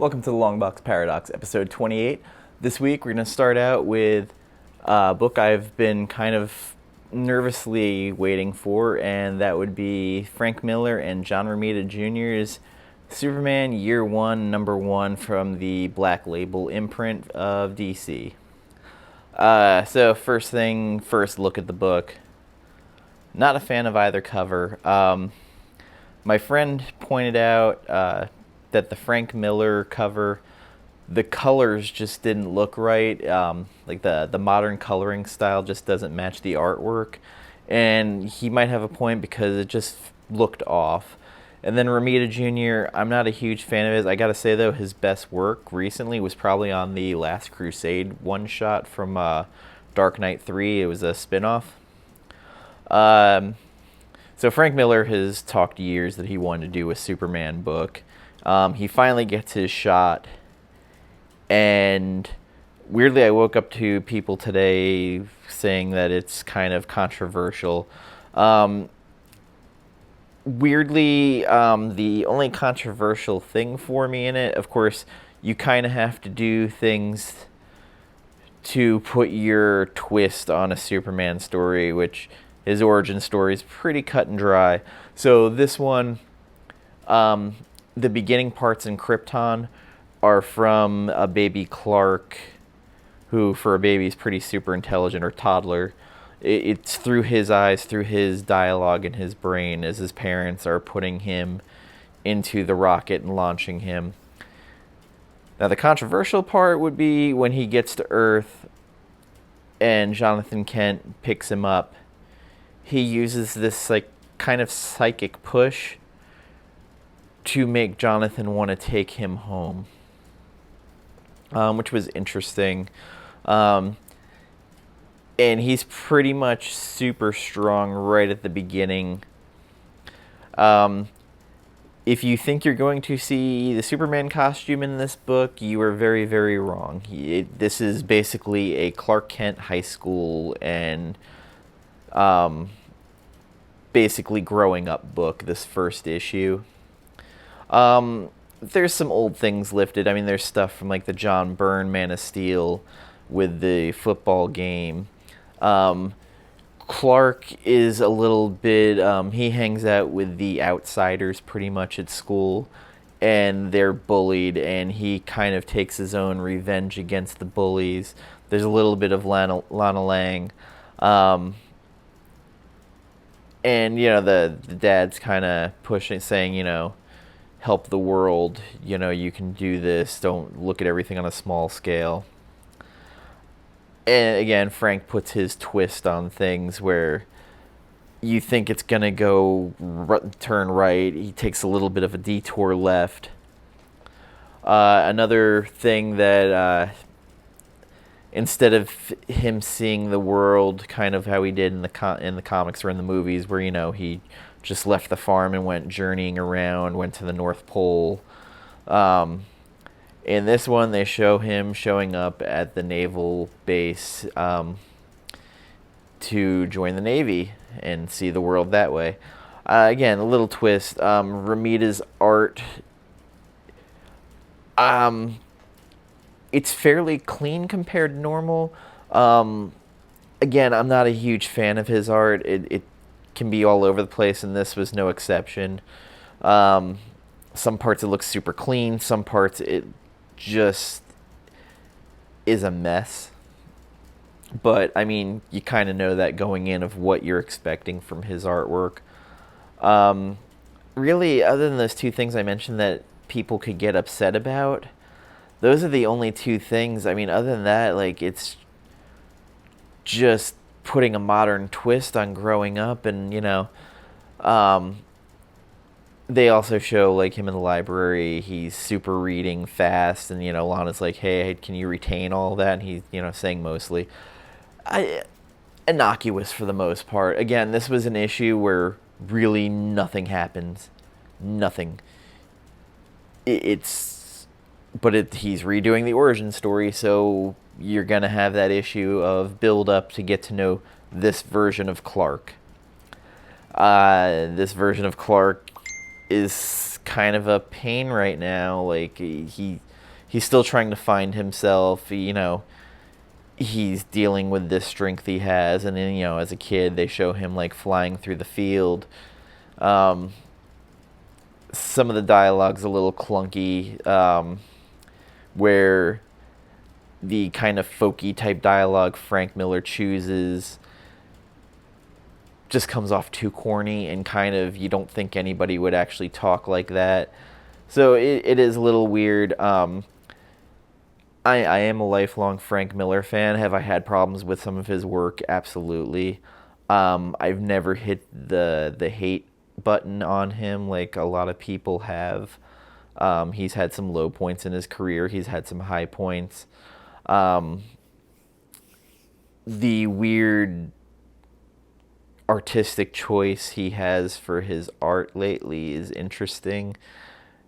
Welcome to the LongBox Paradox, episode 28. This week we're going to start out with a book I've been kind of nervously waiting for, and that would be Frank Miller and John Romita Jr.'s Superman Year 1, Number 1 from the Black Label imprint of DC. So first thing first, look at the book. Not a fan of either cover. My friend pointed out that the Frank Miller cover, the colors just didn't look right. Like the modern coloring style just doesn't match the artwork. And he might have a point because it just looked off. And then Romita Jr., I'm not a huge fan of his. I gotta say though, his best work recently was probably on the Last Crusade one-shot from Dark Knight 3. It was a spin-off. So Frank Miller has talked years that he wanted to do a Superman book. He finally gets his shot, and weirdly I woke up to people today saying that it's kind of controversial. Weirdly, the only controversial thing for me in it, of course, you kind of have to do things to put your twist on a Superman story, which his origin story is pretty cut and dry. So this one, the beginning parts in Krypton are from a baby Clark, who for a baby is pretty super intelligent, or toddler. It's through his eyes, through his dialogue in his brain, as his parents are putting him into the rocket and launching him. Now the controversial part would be when he gets to Earth and Jonathan Kent picks him up. He uses this like kind of psychic push to make Jonathan want to take him home, which was interesting. And he's pretty much super strong right at the beginning. If you think you're going to see the Superman costume in this book, you are very, very wrong. This is basically a Clark Kent high school and basically growing up book, this first issue. There's some old things lifted. I mean, there's stuff from like the John Byrne Man of Steel with the football game. Clark is a little bit, he hangs out with the outsiders pretty much at school, and they're bullied, and he kind of takes his own revenge against the bullies. There's a little bit of Lana Lang. And, you know, the dad's kind of pushing, saying, you know, help the world, you know, you can do this, don't look at everything on a small scale. And again, Frank puts his twist on things where you think it's going to turn right. He takes a little bit of a detour left. Another thing that instead of him seeing the world kind of how he did in the comics or in the movies, where, you know, he just left the farm and went journeying around, went to the North Pole. In this one, they show him showing up at the naval base to join the Navy and see the world that way. Again, a little twist. Romita's art, it's fairly clean compared to normal. Again, I'm not a huge fan of his art. It can be all over the place, and this was no exception. Some parts it looks super clean, some parts it just is a mess. But I mean, you kind of know that going in of what you're expecting from his artwork. Really, other than those two things I mentioned that people could get upset about, those are the only two things. I mean, other than that, like, it's just putting a modern twist on growing up. And, you know, they also show like him in the library. He's super reading fast, and, you know, Lana's like, hey, can you retain all that? And he's, you know, saying mostly innocuous for the most part. Again, this was an issue where really nothing happens. Nothing. He's redoing the origin story, so you're gonna have that issue of build up to get to know this version of Clark. This version of Clark is kind of a pain right now. Like, he's still trying to find himself. He's dealing with this strength he has, and then as a kid they show him like flying through the field. Some of the dialogue's a little clunky, where the kind of folky type dialogue Frank Miller chooses just comes off too corny, and kind of you don't think anybody would actually talk like that. So it is a little weird. I am a lifelong Frank Miller fan. Have I had problems with some of his work? Absolutely. I've never hit the hate button on him like a lot of people have. He's had some low points in his career. He's had some high points. The weird artistic choice he has for his art lately is interesting.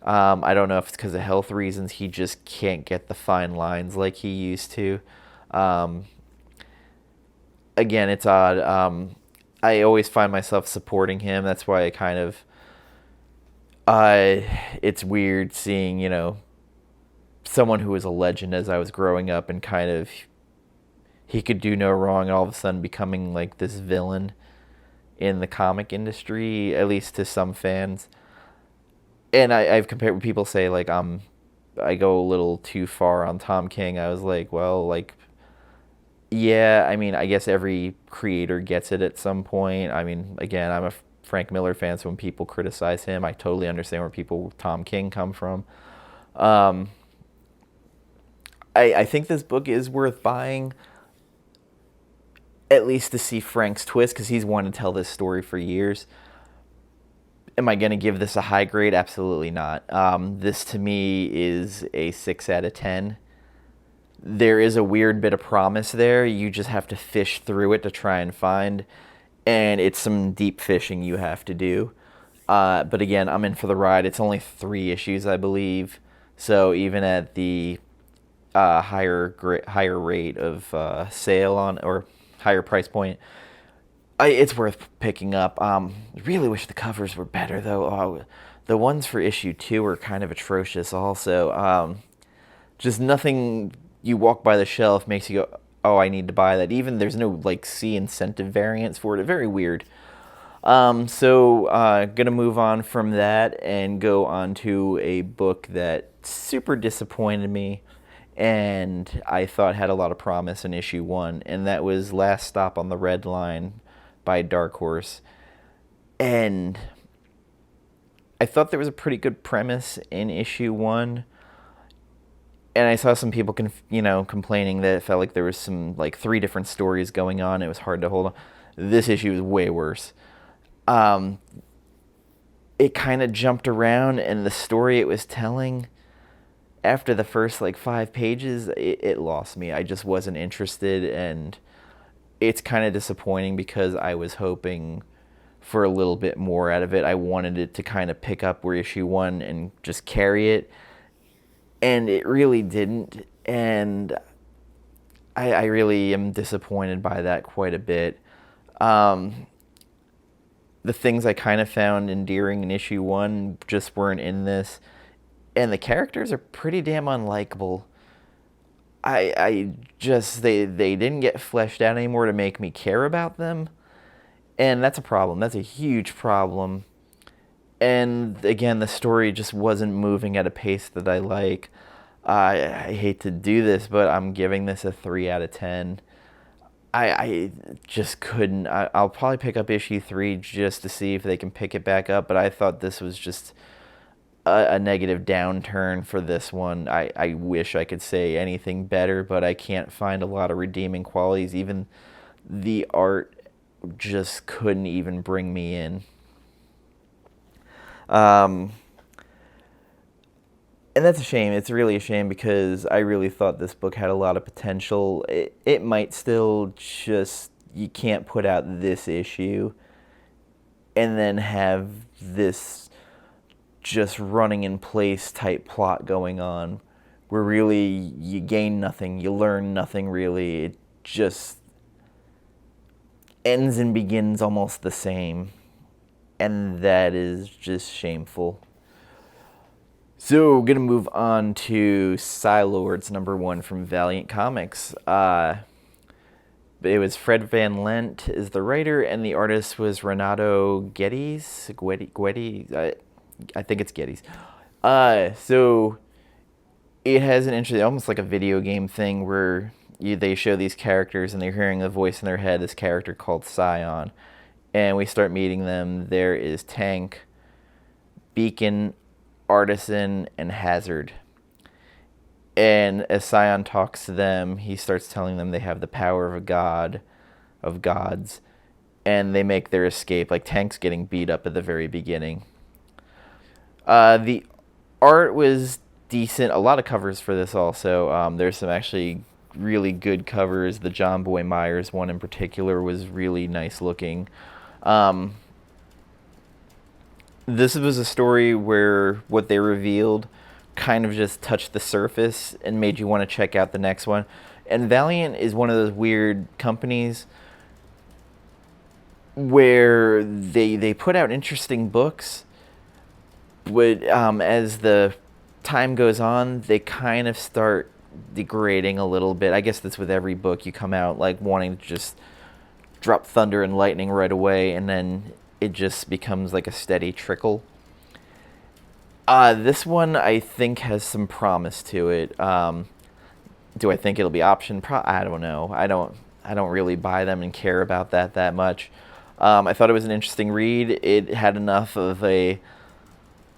I don't know if it's because of health reasons. He just can't get the fine lines like he used to. Again, it's odd. I always find myself supporting him. That's why I kind of... it's weird seeing, someone who was a legend as I was growing up, and kind of he could do no wrong, and all of a sudden becoming like this villain in the comic industry, at least to some fans. And I've compared when people say like I go a little too far on Tom King. I was like, well, like, yeah, I mean, I guess every creator gets it at some point. I mean, again, I'm a Frank Miller fan, so when people criticize him, I totally understand where people with Tom King come from. I think this book is worth buying, at least to see Frank's twist, because he's wanted to tell this story for years. Am I going to give this a high grade? Absolutely not. This to me is a 6 out of 10. There is a weird bit of promise there. You just have to fish through it to try and find, and it's some deep fishing you have to do. But again, I'm in for the ride. It's only 3 issues, I believe. So even at the higher rate of sale on, or higher price point, it's worth picking up. Really wish the covers were better, though. The ones for issue 2 are kind of atrocious also. Just nothing you walk by the shelf makes you go, oh, I need to buy that. Even there's no like C incentive variants for it. Very weird. So gonna move on from that and go on to a book that super disappointed me, and I thought had a lot of promise in issue 1, and that was Last Stop on the Red Line by Dark Horse. And I thought there was a pretty good premise in issue 1, and I saw some people complaining that it felt like there was some like 3 different stories going on. It was hard to hold on. This issue is way worse. It kind of jumped around, and the story it was telling after the first like 5 pages, it lost me. I just wasn't interested, and it's kind of disappointing because I was hoping for a little bit more out of it. I wanted it to kind of pick up where issue 1 and just carry it, and it really didn't, and I really am disappointed by that quite a bit. The things I kind of found endearing in issue 1 just weren't in this, and the characters are pretty damn unlikable. They didn't get fleshed out anymore to make me care about them, and that's a problem. That's a huge problem. And again, the story just wasn't moving at a pace that I like. I hate to do this, but I'm giving this a 3 out of 10. I just couldn't. I'll probably pick up issue 3 just to see if they can pick it back up, but I thought this was just a negative downturn for this one. I wish I could say anything better, but I can't find a lot of redeeming qualities. Even the art just couldn't even bring me in. And that's a shame. It's really a shame because I really thought this book had a lot of potential. It might still just, you can't put out this issue and then have this just running in place type plot going on where really you gain nothing, you learn nothing really. It just ends and begins almost the same, and that is just shameful. So we're gonna move on to Psi-Lords #1 from Valiant Comics. It was Fred Van Lent is the writer, and the artist was Renato Geddes. I think it's Geddes. So it has an interesting, almost like a video game thing where they show these characters and they're hearing a voice in their head, this character called Scion. And we start meeting them. There is Tank, Beacon, Artisan, and Hazard. And as Scion talks to them, he starts telling them they have the power of a god, of gods, and they make their escape. Like Tank's getting beat up at the very beginning. The art was decent. A lot of covers for this also. There's some actually really good covers. The John Boy Myers one in particular was really nice looking. This was a story where what they revealed kind of just touched the surface and made you want to check out the next one. And Valiant is one of those weird companies where they put out interesting books, but as the time goes on, they kind of start degrading a little bit. I guess that's with every book. You come out like wanting to just drop thunder and lightning right away, and then it just becomes like a steady trickle. This one I think has some promise to it. Do I think it'll be option? I don't know. I don't really buy them and care about that much. I thought it was an interesting read. It had enough of a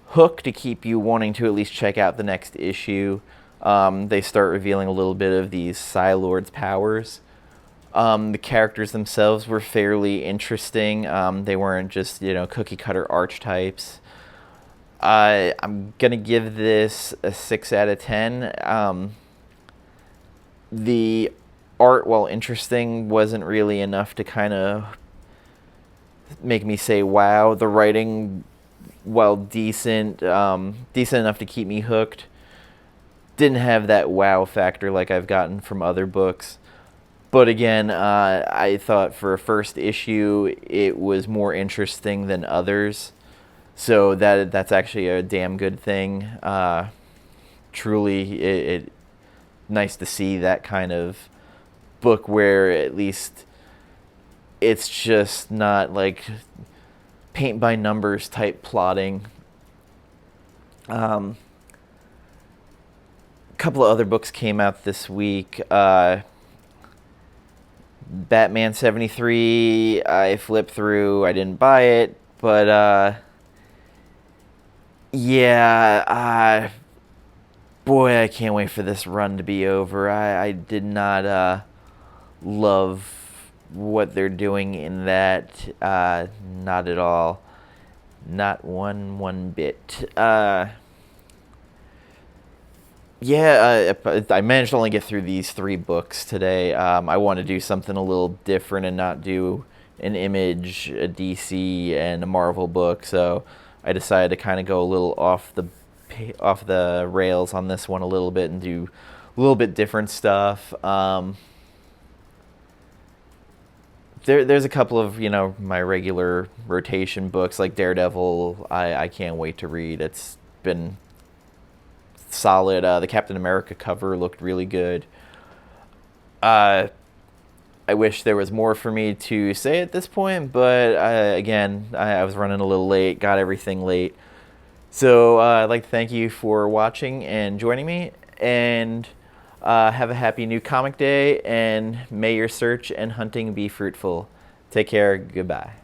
hook to keep you wanting to at least check out the next issue. They start revealing a little bit of these Psi-Lords powers. The characters themselves were fairly interesting. They weren't just, cookie cutter archetypes. I'm going to give this a 6 out of 10. The art, while interesting, wasn't really enough to kind of make me say, wow. The writing, while decent, decent enough to keep me hooked, didn't have that wow factor like I've gotten from other books. But again, I thought for a first issue, it was more interesting than others. So that's actually a damn good thing. Truly, it nice to see that kind of book where at least it's just not like paint by numbers type plotting. A couple of other books came out this week. Batman 73, I flipped through. I didn't buy it, but yeah, boy, I can't wait for this run to be over. I did not love what they're doing in that. Not at all. Not one bit. Yeah, I managed to only get through these 3 books today. I want to do something a little different and not do an Image, a DC, and a Marvel book. So I decided to kind of go a little off the rails on this one a little bit and do a little bit different stuff. There's a couple of my regular rotation books like Daredevil. I can't wait to read. It's been solid. The Captain America cover looked really good. I wish there was more for me to say at this point, but again, I was running a little late, got everything late. So I'd like to thank you for watching and joining me, and have a happy new comic day, and may your search and hunting be fruitful. Take care. Goodbye.